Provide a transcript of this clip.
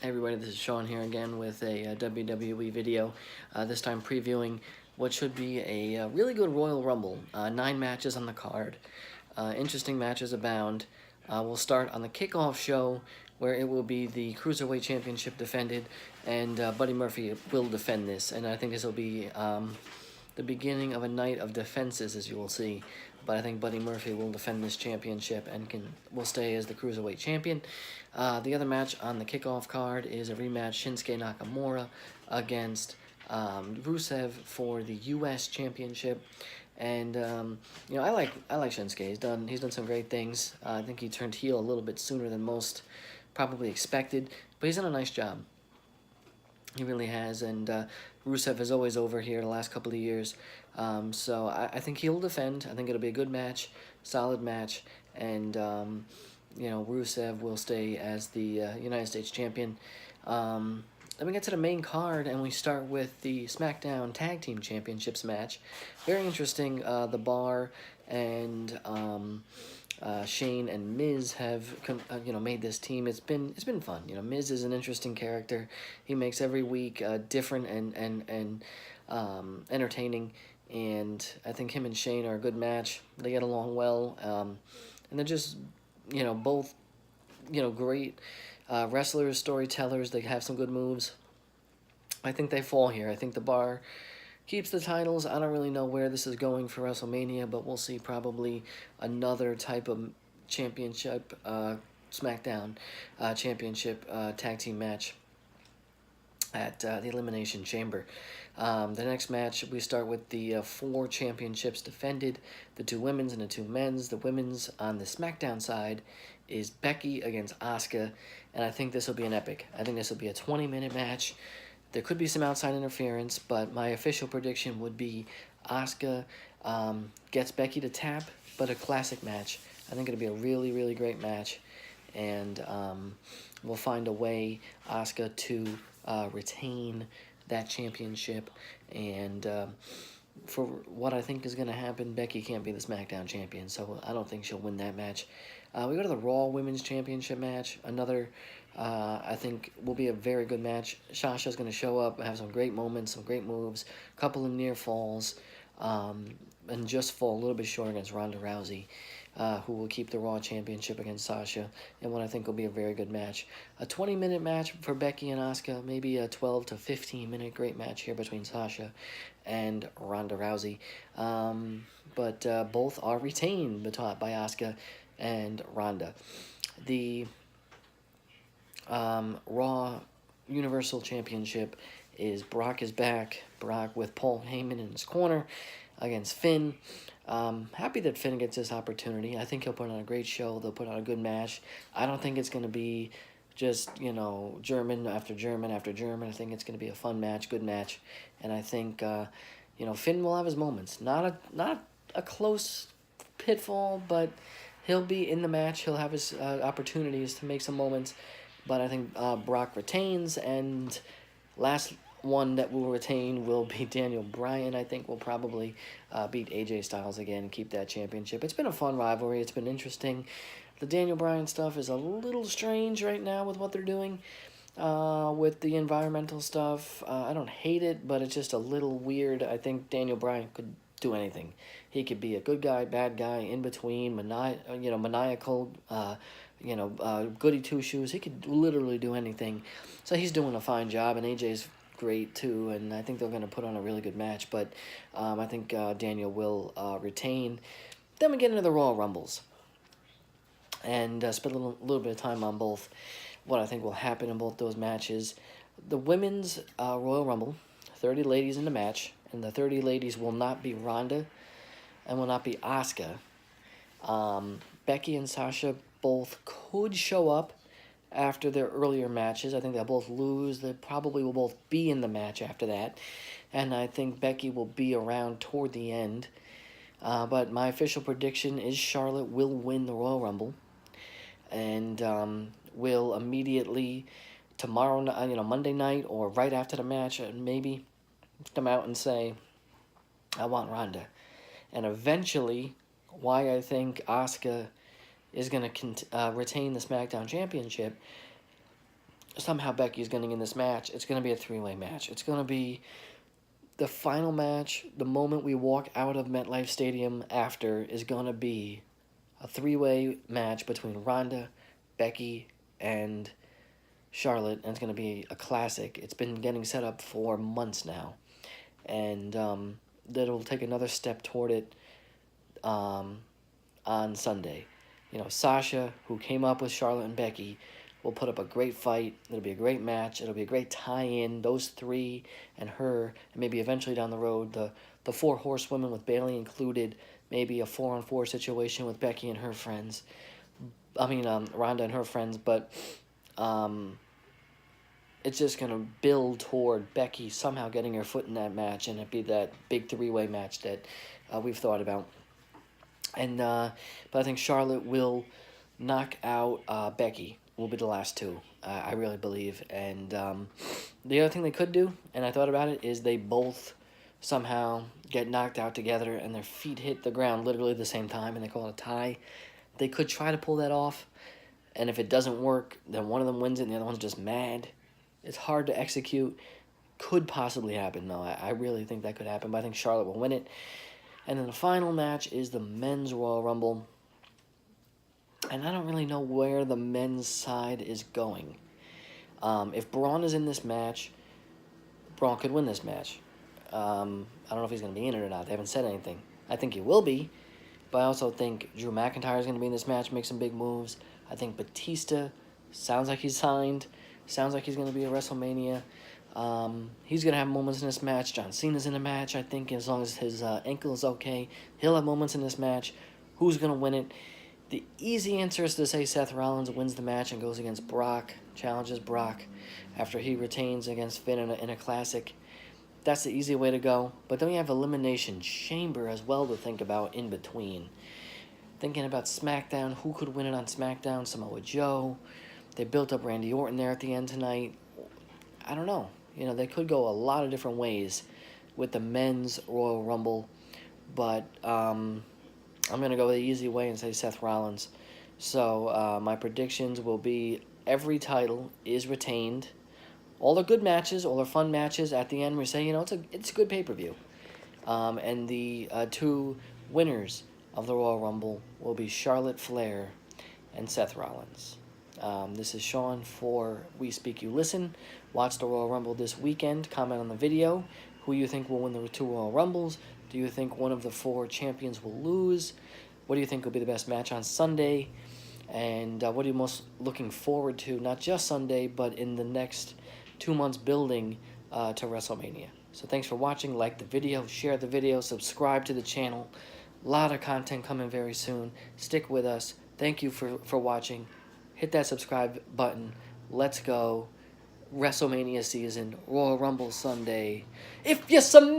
Hey everybody, this is Sean here again with a WWE video, this time previewing what should be a really good Royal Rumble. 9 matches on the card. Interesting matches abound. We'll start on the kickoff show where it will be the Cruiserweight Championship defended, and Buddy Murphy will defend this, and I think this will be the beginning of a night of defenses, as you will see. But I think Buddy Murphy will defend this championship and will stay as the Cruiserweight Champion. The other match on the kickoff card is a rematch, Shinsuke Nakamura against Rusev for the U.S. Championship. And I like Shinsuke. He's done some great things. I think he turned heel a little bit sooner than most probably expected, but he's done a nice job. He really has, and Rusev is always over here the last couple of years. So I think he'll defend. I think it'll be a good match, solid match, and Rusev will stay as the United States champion. Then we get to the main card, and we start with the SmackDown Tag Team Championships match. Very interesting. The Bar and Shane and Miz have made this team. It's been fun. Miz is an interesting character. He makes every week different and entertaining, and I think him and Shane are a good match. They get along well, and they're just both great wrestlers, storytellers. They have some good moves. I think they fall here. I think the Bar keeps the titles. I don't really know where this is going for WrestleMania, but we'll see probably another type of championship, SmackDown championship tag team match at the Elimination Chamber. The next match, we start with the 4 championships defended, the 2 women's and the 2 men's. The women's on the SmackDown side is Becky against Asuka, and I think this will be an epic. I think this will be a 20-minute match. There could be some outside interference, but my official prediction would be Asuka gets Becky to tap, but a classic match. I think it'll be a really, really great match, and we'll find a way, Asuka, to retain that championship, and for what I think is going to happen, Becky can't be the SmackDown champion, so I don't think she'll win that match. We go to the Raw Women's Championship match, another I think will be a very good match. Sasha's going to show up, have some great moments, some great moves, a couple of near falls, and just fall a little bit short against Ronda Rousey, who will keep the Raw Championship against Sasha, and what I think will be a very good match. A 20-minute match for Becky and Asuka, maybe a 12 to 15-minute great match here between Sasha and Ronda Rousey. But both are retained by Asuka and Ronda. The Raw Universal Championship is Brock is back. Brock with Paul Heyman in his corner against Finn. Happy that Finn gets this opportunity. I think he'll put on a great show. They'll put on a good match. I don't think it's going to be just, German after German after German. I think it's going to be a fun match, good match. And I think, Finn will have his moments. Not a close pitfall, but he'll be in the match. He'll have his opportunities to make some moments. But I think Brock retains, and last one that will retain will be Daniel Bryan. I think will probably beat AJ Styles again and keep that championship. It's been a fun rivalry. It's been interesting. The Daniel Bryan stuff is a little strange right now with what they're doing with the environmental stuff. I don't hate it, but it's just a little weird. I think Daniel Bryan could do anything. He could be a good guy, bad guy, in between, maniacal, goody two-shoes. He could literally do anything. So he's doing a fine job, and AJ's great too, and I think they're going to put on a really good match, but I think Daniel will retain. Then we get into the Royal Rumbles, and spend a little bit of time on both, what I think will happen in both those matches. The women's Royal Rumble, 30 ladies in the match, and the 30 ladies will not be Ronda and will not be Asuka. Becky and Sasha both could show up after their earlier matches. I think they'll both lose. They probably will both be in the match after that. And I think Becky will be around toward the end. But my official prediction is Charlotte will win the Royal Rumble. And will immediately, tomorrow, Monday night or right after the match, maybe come out and say, I want Ronda. And eventually, why I think Asuka is going to retain the SmackDown Championship somehow Becky's getting in this match. It's going to be a three-way match. It's going to be the final match. The moment we walk out of MetLife Stadium after is going to be a three-way match between Ronda, Becky, and Charlotte, and it's going to be a classic. It's been getting set up for months now, and that'll take another step toward it on Sunday. You know, Sasha, who came up with Charlotte and Becky, will put up a great fight. It'll be a great match. It'll be a great tie-in. Those three and her, and maybe eventually down the road, the four horsewomen with Bayley included, maybe a 4-on-4 situation with Becky and her friends. I mean, Ronda and her friends, but it's just going to build toward Becky somehow getting her foot in that match, and it be that big three-way match that we've thought about. And but I think Charlotte will knock out Becky. Will be the last two, I really believe. And the other thing they could do, and I thought about it, is they both somehow get knocked out together and their feet hit the ground literally at the same time, and they call it a tie. They could try to pull that off, and if it doesn't work, then one of them wins it and the other one's just mad. It's hard to execute. Could possibly happen, though. I really think that could happen, but I think Charlotte will win it. And then the final match is the Men's Royal Rumble. And I don't really know where the men's side is going. If Braun is in this match, Braun could win this match. I don't know if he's going to be in it or not. They haven't said anything. I think he will be, but I also think Drew McIntyre is going to be in this match, make some big moves. I think Batista sounds like he's signed. Sounds like he's going to be at WrestleMania. He's going to have moments in this match. John Cena's in the match, I think, as long as his ankle is okay. He'll have moments in this match. Who's going to win it? The easy answer is to say Seth Rollins wins the match and goes against Brock, challenges Brock after he retains against Finn in a classic. That's the easy way to go. But then we have Elimination Chamber as well to think about in between. Thinking about SmackDown, who could win it on SmackDown? Samoa Joe. They built up Randy Orton there at the end tonight. I don't know. You know, they could go a lot of different ways with the Men's Royal Rumble. But I'm going to go the easy way and say Seth Rollins. So my predictions will be every title is retained. All the good matches, all the fun matches at the end, we say, you know, it's a good pay-per-view. And the two winners of the Royal Rumble will be Charlotte Flair and Seth Rollins. This is Sean for We Speak You Listen. Watch the Royal Rumble this weekend. Comment on the video. Who you think will win the two Royal Rumbles? Do you think one of the four champions will lose? What do you think will be the best match on Sunday? And what are you most looking forward to, not just Sunday, but in the next 2 months building to WrestleMania? So thanks for watching. Like the video, share the video, subscribe to the channel. A lot of content coming very soon. Stick with us. Thank you for watching. Hit that subscribe button. Let's go. WrestleMania season, Royal Rumble Sunday. If you smell